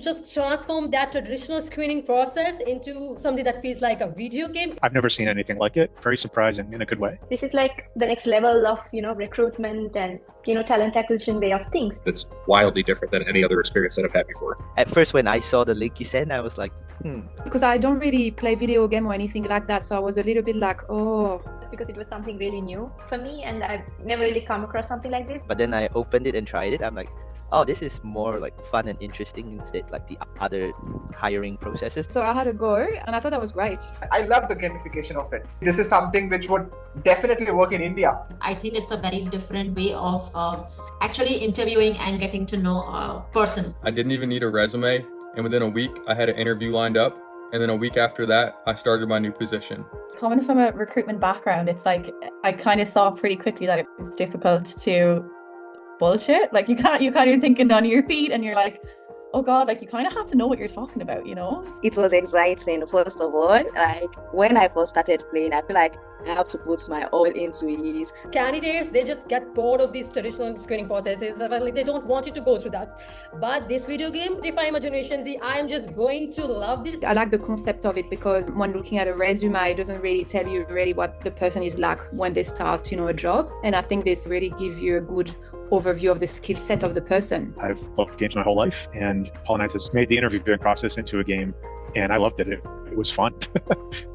just transform that traditional screening process into something that feels like a video game. I've never seen anything like it. Very surprising in a good way. This is like the next level of, recruitment and, talent acquisition way of things. It's wildly different than any other experience that I've had before. At first, when I saw the link you sent, I was like, Because I don't really play video game or anything like that, so I was a little bit like, oh. It's because it was something really new for me, and I've never really come across something like this. But then I opened it and tried it. I'm like, oh, this is more like fun and interesting instead like the other hiring processes. So I had a go, and I thought that was great. I love the gamification of it. This is something which would definitely work in India. I think it's a very different way of actually interviewing and getting to know a person. I didn't even need a resume, and within a week I had an interview lined up, and then a week after that I started my new position. Coming from a recruitment background, it's like I kind of saw pretty quickly that it was difficult to bullshit. Like you can't even thinking on your feet, and you're like, oh god, like you kind of have to know what you're talking about, It was exciting, first of all. Like when I first started playing, I feel like I have to put my all into it. Candidates, they just get bored of these traditional screening processes. Like they don't want you to go through that. But this video game, if I'm a Generation Z, I am just going to love this. I like the concept of it because when looking at a resume, it doesn't really tell you really what the person is like when they start, a job. And I think this really gives you a good overview of the skill set of the person. I've loved games my whole life, and Polynize has made the interviewing process into a game, and I loved it. It was fun.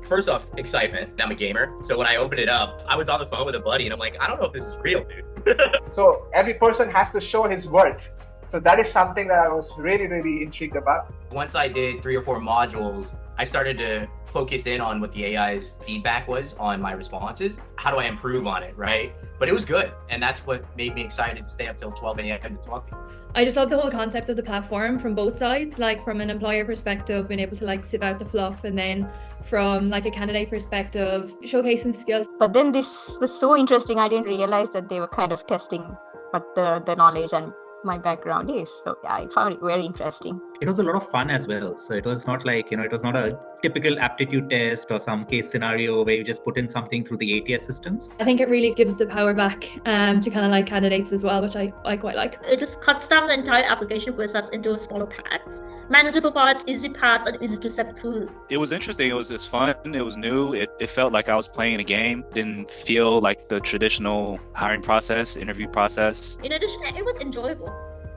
First off, excitement. I'm a gamer. So when I opened it up, I was on the phone with a buddy and I'm like, I don't know if this is real, dude. So every person has to show his worth. So that is something that I was really, really intrigued about. Once I did 3 or 4 modules, I started to focus in on what the AI's feedback was on my responses. How do I improve on it, right? But it was good. And that's what made me excited to stay up till 12 a.m. to talk to you. I just love the whole concept of the platform from both sides, like from an employer perspective, being able to like sieve out the fluff, and then from like a candidate perspective, showcasing skills. But then this was so interesting. I didn't realize that they were kind of testing what the knowledge and my background is. So yeah, I found it very interesting. It was a lot of fun as well. So it was not like, it was not a typical aptitude test or some case scenario where you just put in something through the ATS systems. I think it really gives the power back to kind of like candidates as well, which I quite like. It just cuts down the entire application process into smaller parts, manageable parts, easy parts, and easy to step through. It was interesting. It was just fun. It was new. It felt like I was playing a game. Didn't feel like the traditional hiring process, interview process. In addition, it was enjoyable.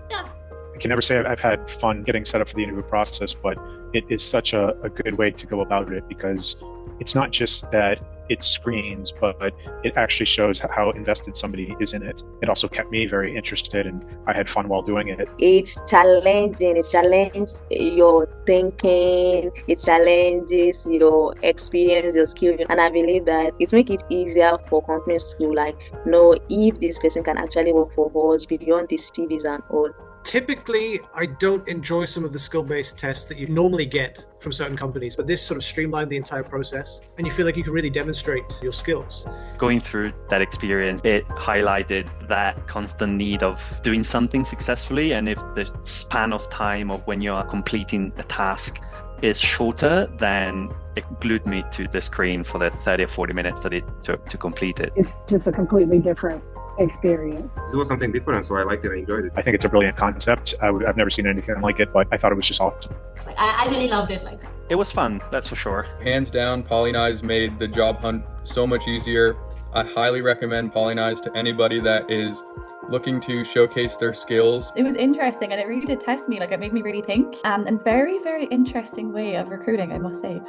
Yeah. I can never say I've had fun getting set up for the interview process, but it is such a good way to go about it, because it's not just that it screens, but it actually shows how invested somebody is in it. It also kept me very interested, and I had fun while doing it. It's challenging. It challenges your thinking. It challenges your experience, your skill. And I believe that it makes it easier for companies to know if this person can actually work for us beyond these CVs and all. Typically, I don't enjoy some of the skill-based tests that you normally get from certain companies, but this sort of streamlined the entire process, and you feel like you can really demonstrate your skills. Going through that experience, it highlighted that constant need of doing something successfully, and if the span of time of when you are completing a task is shorter, then it glued me to the screen for the 30 or 40 minutes that it took to complete it. It's just a completely different experience. It was something different, so I liked it. I enjoyed it. I think it's a brilliant concept. I've never seen anything like it, but I thought it was just awesome. I really loved it. It was fun, that's for sure. Hands down, Polynize made the job hunt so much easier. I highly recommend Polynize to anybody that is looking to showcase their skills. It was interesting, and it really did test me. It made me really think, and very, very interesting way of recruiting, I must say.